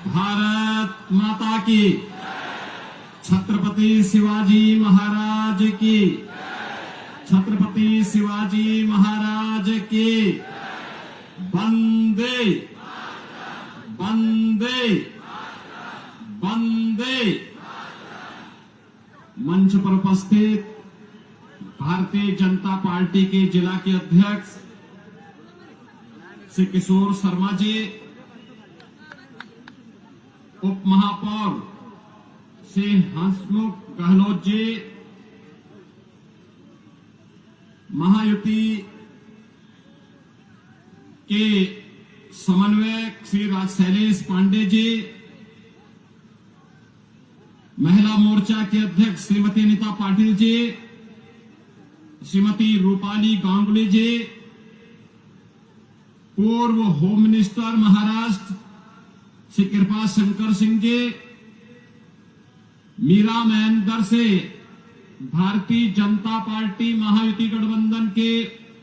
भारत माता की, छत्रपति शिवाजी महाराज की, छत्रपति शिवाजी महाराज की, वंदे वंदे वंदे। मंच पर उपस्थित भारतीय जनता पार्टी के जिला के अध्यक्ष श्री किशोर शर्मा जी, उप महापौर श्री हंसमुख गहलोत जी, महायुति के समन्वयक श्री शैलेश पांडे जी, महिला मोर्चा के अध्यक्ष श्रीमती अनीता पाटिल जी, श्रीमती रूपाली गांगुली जी, पूर्व होम मिनिस्टर महाराष्ट्र श्री कृपा शंकर सिंह जी, मीरा महेंद्र से भारतीय जनता पार्टी महायुति गठबंधन के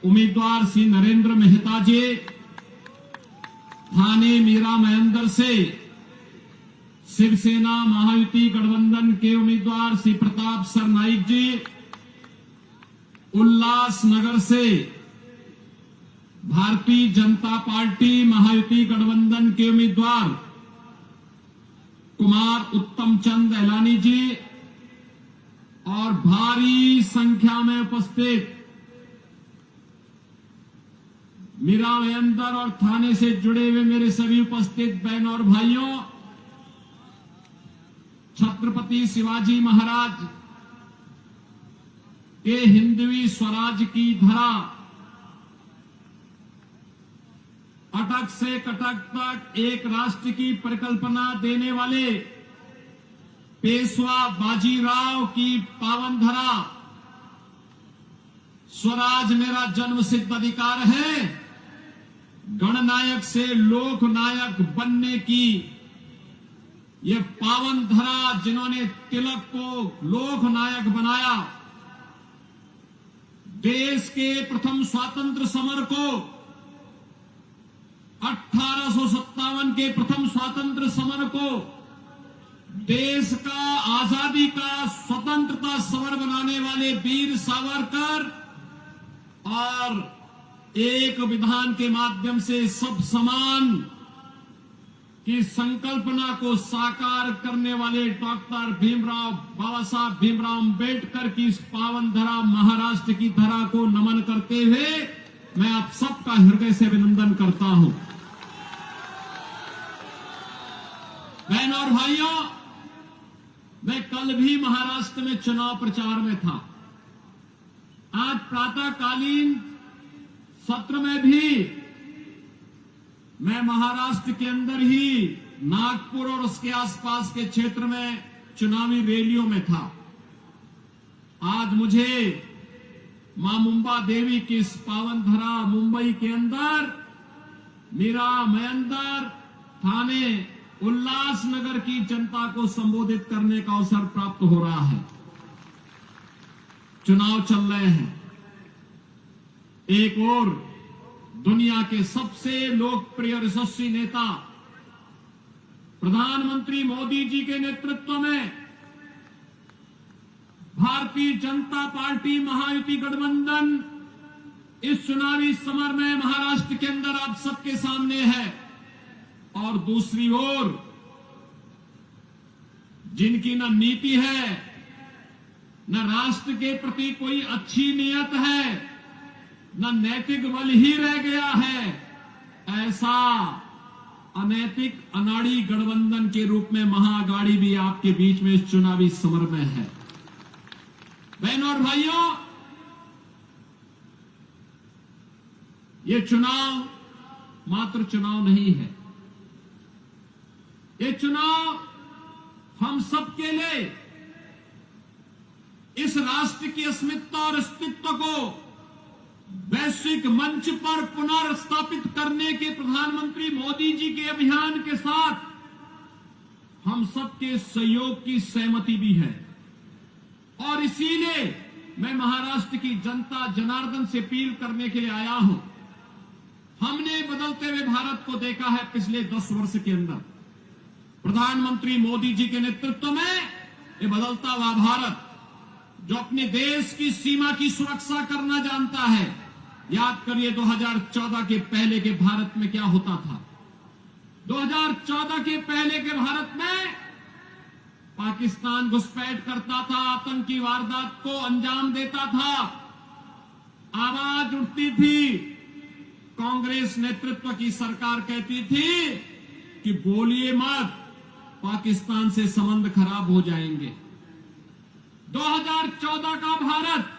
उम्मीदवार श्री नरेंद्र मेहता जी, थाने मीरा महेंद्र से शिवसेना महायुति गठबंधन के उम्मीदवार श्री प्रताप सरनाईक जी, उल्लासनगर से भारतीय जनता पार्टी महायुति गठबंधन के उम्मीदवार कुमार उत्तम चंद एलानी जी और भारी संख्या में उपस्थित मीरा महेंद्र और थाने से जुड़े हुए मेरे सभी उपस्थित बहनों और भाइयों, छत्रपति शिवाजी महाराज के हिंदवी स्वराज की धरा अटक से कटक तक एक राष्ट्र की परिकल्पना देने वाले पेशवा बाजीराव की पावन धरा स्वराज मेरा जन्म सिद्ध अधिकार है, गणनायक से लोकनायक बनने की ये पावन धरा जिन्होंने तिलक को लोकनायक बनाया, देश के प्रथम स्वतंत्र समर को 1857 के प्रथम स्वतंत्र समर को देश का आजादी का स्वतंत्रता समर बनाने वाले वीर सावरकर और एक विधान के माध्यम से सब समान की संकल्पना को साकार करने वाले डॉक्टर भीमराव बाबा साहब भीमराव अंबेडकर की इस पावन धरा महाराष्ट्र की धरा को नमन करते हुए मैं आप सबका हृदय से अभिनंदन करता हूं। बहनों और भाइयों, मैं कल भी महाराष्ट्र में चुनाव प्रचार में था। आज प्रातःकालीन सत्र में भी मैं महाराष्ट्र के अंदर ही नागपुर और उसके आसपास के क्षेत्र में चुनावी रैलियों में था। आज मुझे मां मुंबा देवी की इस पावन धरा मुंबई के अंदर मीरा महेंद्र थाने उल्लासनगर की जनता को संबोधित करने का अवसर प्राप्त हो रहा है। चुनाव चल रहे हैं। एक और दुनिया के सबसे लोकप्रिय और यशस्वी नेता प्रधानमंत्री मोदी जी के नेतृत्व में भारतीय जनता पार्टी महायुति गठबंधन इस चुनावी समर में महाराष्ट्र के अंदर आप सबके सामने है। और दूसरी ओर जिनकी न नीति है, न राष्ट्र के प्रति कोई अच्छी नियत है, न नैतिक बल ही रह गया है, ऐसा अनैतिक अनाड़ी गठबंधन के रूप में महाअघाड़ी भी आपके बीच में इस चुनावी समर में है। बहनों और भाइयों, ये चुनाव मात्र चुनाव नहीं है। ये चुनाव हम सबके लिए इस राष्ट्र की अस्मिता और अस्तित्व को वैश्विक मंच पर पुनर्स्थापित करने के प्रधानमंत्री मोदी जी के अभियान के साथ हम सबके सहयोग की सहमति भी है। और इसीलिए मैं महाराष्ट्र की जनता जनार्दन से अपील करने के लिए आया हूं। हमने बदलते हुए भारत को देखा है पिछले 10 वर्ष के अंदर। प्रधानमंत्री मोदी जी के नेतृत्व में ये बदलता हुआ भारत जो अपने देश की सीमा की सुरक्षा करना जानता है। याद करिए 2014 के पहले के भारत में क्या होता था। 2014 के पहले के भारत में पाकिस्तान घुसपैठ करता था, आतंकी वारदात को अंजाम देता था, आवाज उठती थी। कांग्रेस नेतृत्व की सरकार कहती थी कि बोलिए मत, पाकिस्तान से संबंध खराब हो जाएंगे। 2014 का भारत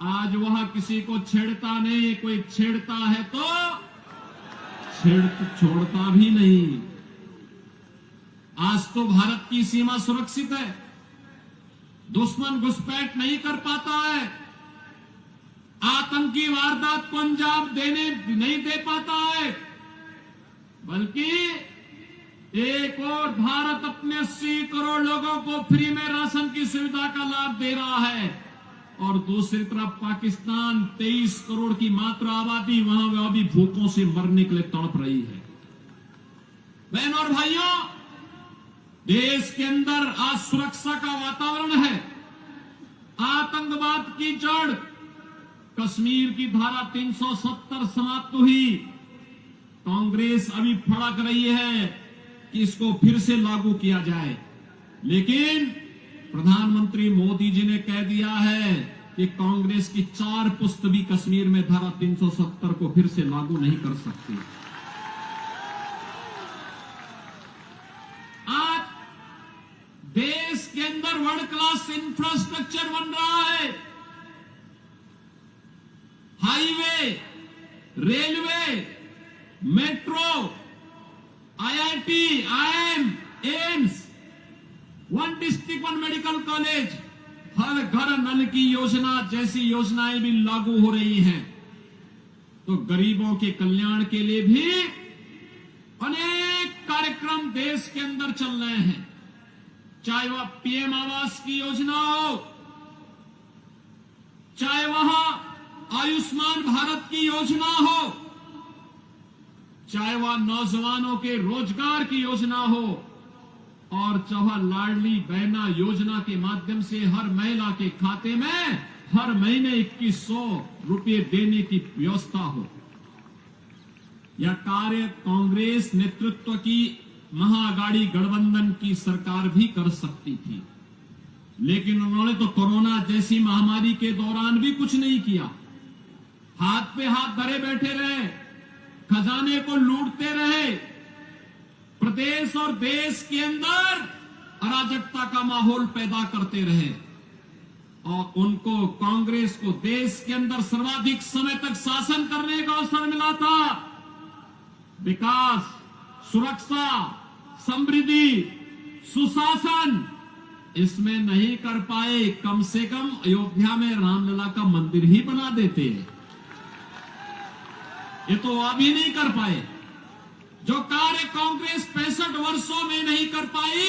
आज वह किसी को छेड़ता नहीं, कोई छेड़ता है तो छोड़ता भी नहीं। आज तो भारत की सीमा सुरक्षित है, दुश्मन घुसपैठ नहीं कर पाता है, आतंकी वारदात को अंजाम नहीं दे पाता है, बल्कि एक और भारत अपने 80 करोड़ लोगों को फ्री में राशन की सुविधा का लाभ दे रहा है और दूसरी तरफ पाकिस्तान 23 करोड़ की मात्र आबादी वहां वह भी भूखों से मरने के लिए तड़प रही है। बहनों और भाइयों, देश के अंदर आज सुरक्षा का वातावरण है। आतंकवाद की जड़ कश्मीर की धारा 370 समाप्त हुई। कांग्रेस अभी फड़क रही है कि इसको फिर से लागू किया जाए, लेकिन प्रधानमंत्री मोदी जी ने कह दिया है कि कांग्रेस की 4 पुस्त भी कश्मीर में धारा 370 को फिर से लागू नहीं कर सकती। आज देश के अंदर वर्ल्ड क्लास इंफ्रास्ट्रक्चर बन रहा है। Highway, railway, metro, IIT, IIM, AIIMS, 1 district 1 medical college, हर घर नल की योजना जैसी योजनाएं भी लागू हो रही हैं। तो गरीबों के कल्याण के लिए भी अनेक कार्यक्रम देश के अंदर चल रहे हैं। चाहे वह PM आवास की योजना हो, चाहे वह आयुष्मान भारत की योजना हो, चाहे वह नौजवानों के रोजगार की योजना हो, और चाहे लाडली बहना योजना के माध्यम से हर महिला के खाते में हर महीने 2100 रुपये देने की व्यवस्था हो। यह कार्य कांग्रेस नेतृत्व की महाअघाड़ी गठबंधन की सरकार भी कर सकती थी, लेकिन उन्होंने तो कोरोना जैसी महामारी के दौरान भी कुछ नहीं किया। हाथ पे हाथ धरे बैठे रहे, खजाने को लूटते रहे, प्रदेश और देश के अंदर अराजकता का माहौल पैदा करते रहे और उनको, कांग्रेस को देश के अंदर सर्वाधिक समय तक शासन करने का अवसर मिला था। विकास, सुरक्षा, समृद्धि, सुशासन इसमें नहीं कर पाए। कम से कम अयोध्या में रामलला का मंदिर ही बना देते, ये तो अभी नहीं कर पाए। जो कार्य कांग्रेस 65 वर्षों में नहीं कर पाई,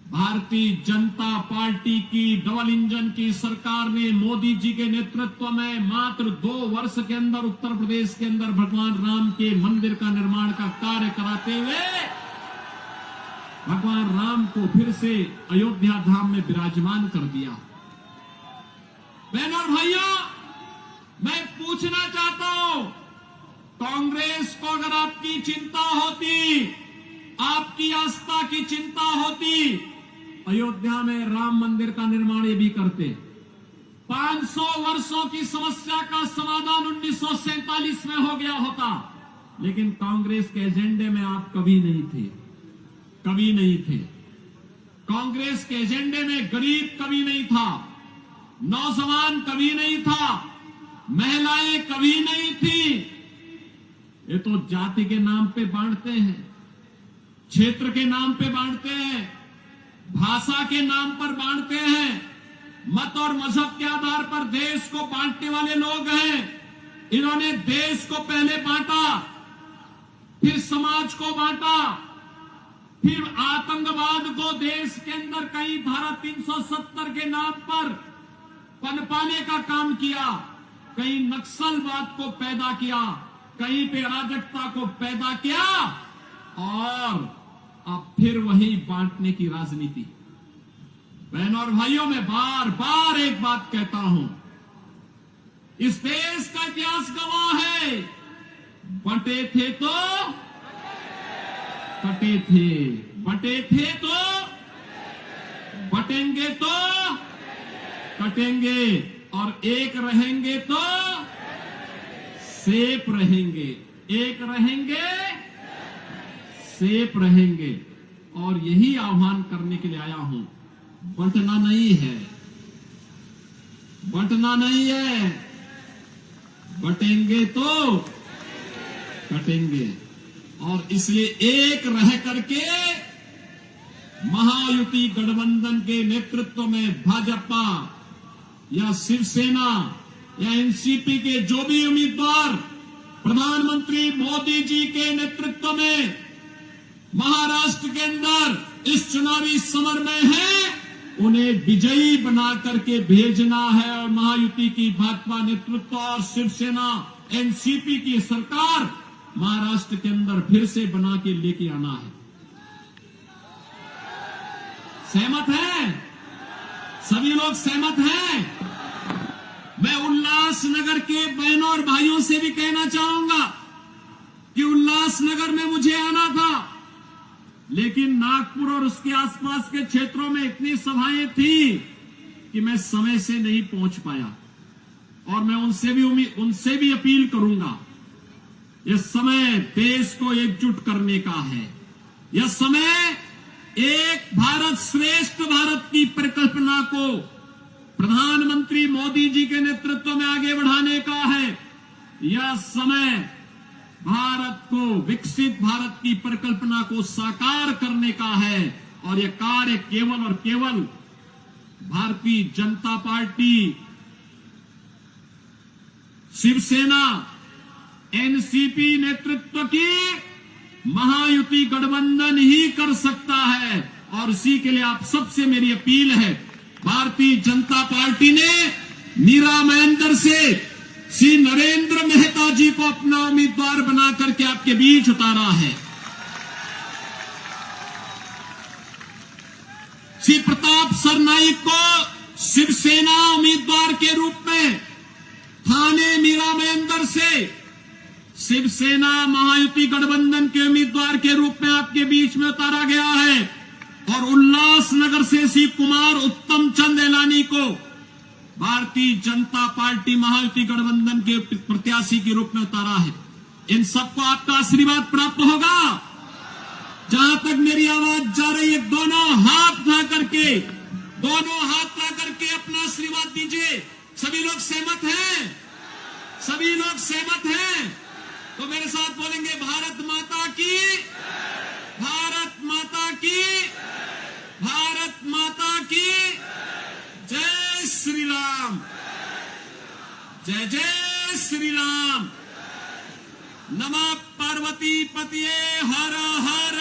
भारतीय जनता पार्टी की डबल इंजन की सरकार ने मोदी जी के नेतृत्व में मात्र 2 वर्ष के अंदर उत्तर प्रदेश के अंदर भगवान राम के मंदिर का निर्माण का कार्य कराते हुए भगवान राम को फिर से अयोध्या धाम में विराजमान कर दिया। बहनों और भाइयों, मैं पूछना चाहता हूं, कांग्रेस को अगर आपकी चिंता होती, आपकी आस्था की चिंता होती, अयोध्या में राम मंदिर का निर्माण ये भी करते। 500 वर्षों की समस्या का समाधान 1947 में हो गया होता, लेकिन कांग्रेस के एजेंडे में आप कभी नहीं थे, कभी नहीं थे। कांग्रेस के एजेंडे में गरीब कभी नहीं था, नौजवान कभी नहीं था, महिलाएं कभी नहीं थी। ये तो जाति के नाम पे बांटते हैं, क्षेत्र के नाम पे बांटते हैं, भाषा के नाम पर बांटते हैं, मत और मजहब के आधार पर देश को बांटने वाले लोग हैं। इन्होंने देश को पहले बांटा, फिर समाज को बांटा, फिर आतंकवाद को देश के अंदर कई धारा 370 के नाम पर पनपाने का काम किया, कहीं नक्सलवाद को पैदा किया, कहीं पे अराजकता को पैदा किया और अब फिर वही बांटने की राजनीति। बहनों और भाइयों, मैं बार बार एक बात कहता हूं, इस देश का इतिहास गवाह है, बंटे थे तो कटे थे, बंटे थे तो बटेंगे तो कटेंगे, और एक रहेंगे तो सेफ रहेंगे, एक रहेंगे सेफ रहेंगे। और यही आह्वान करने के लिए आया हूं। बंटना नहीं है, बंटना नहीं है, बटेंगे तो कटेंगे। और इसलिए एक रह करके महायुति गठबंधन के नेतृत्व में भाजपा या शिवसेना या एनसीपी के जो भी उम्मीदवार प्रधानमंत्री मोदी जी के नेतृत्व में महाराष्ट्र के अंदर इस चुनावी समर में है, उन्हें विजयी बना करके भेजना है। और महायुति की भाजपा नेतृत्व और शिवसेना एनसीपी की सरकार महाराष्ट्र के अंदर फिर से बना के लेके आना है। सहमत हैं? सभी लोग सहमत हैं? मैं उल्लासनगर के बहनों और भाइयों से भी कहना चाहूंगा कि उल्लासनगर में मुझे आना था, लेकिन नागपुर और उसके आसपास के क्षेत्रों में इतनी सभाएं थी कि मैं समय से नहीं पहुंच पाया। और मैं उनसे भी अपील करूंगा, यह समय देश को एकजुट करने का है। यह समय एक भारत श्रेष्ठ भारत की परिकल्पना को प्रधानमंत्री मोदी जी के नेतृत्व में आगे बढ़ाने का है। यह समय भारत को, विकसित भारत की परिकल्पना को साकार करने का है। और यह कार्य केवल और केवल भारतीय जनता पार्टी, शिवसेना, एनसीपी नेतृत्व की महायुति गठबंधन ही कर सकता है। और इसी के लिए आप सबसे मेरी अपील है, भारतीय जनता पार्टी ने मीरा महेंद्र से श्री नरेंद्र मेहता जी को अपना उम्मीदवार बना करके आपके बीच उतारा है। श्री प्रताप सरनाईक को शिवसेना उम्मीदवार के रूप में थाने मीरा महेंद्र से शिवसेना महायुति गठबंधन के उम्मीदवार के रूप में आपके बीच में उतारा गया है। और उल्लासनगर से श्री कुमार उत्तम चंद एलानी को भारतीय जनता पार्टी महायुति गठबंधन के प्रत्याशी के रूप में उतारा है। इन सबको आपका आशीर्वाद प्राप्त होगा। जहां तक मेरी आवाज जा रही है, दोनों हाथ उठा करके अपना आशीर्वाद दीजिए। सभी लोग सहमत हैं? सभी लोग सहमत हैं? तो मेरे साथ बोलेंगे, भारत माता की, भारत माता की, भारत माता की जय श्री राम, जय जय श्री राम। नमः पार्वती पतिये हर हर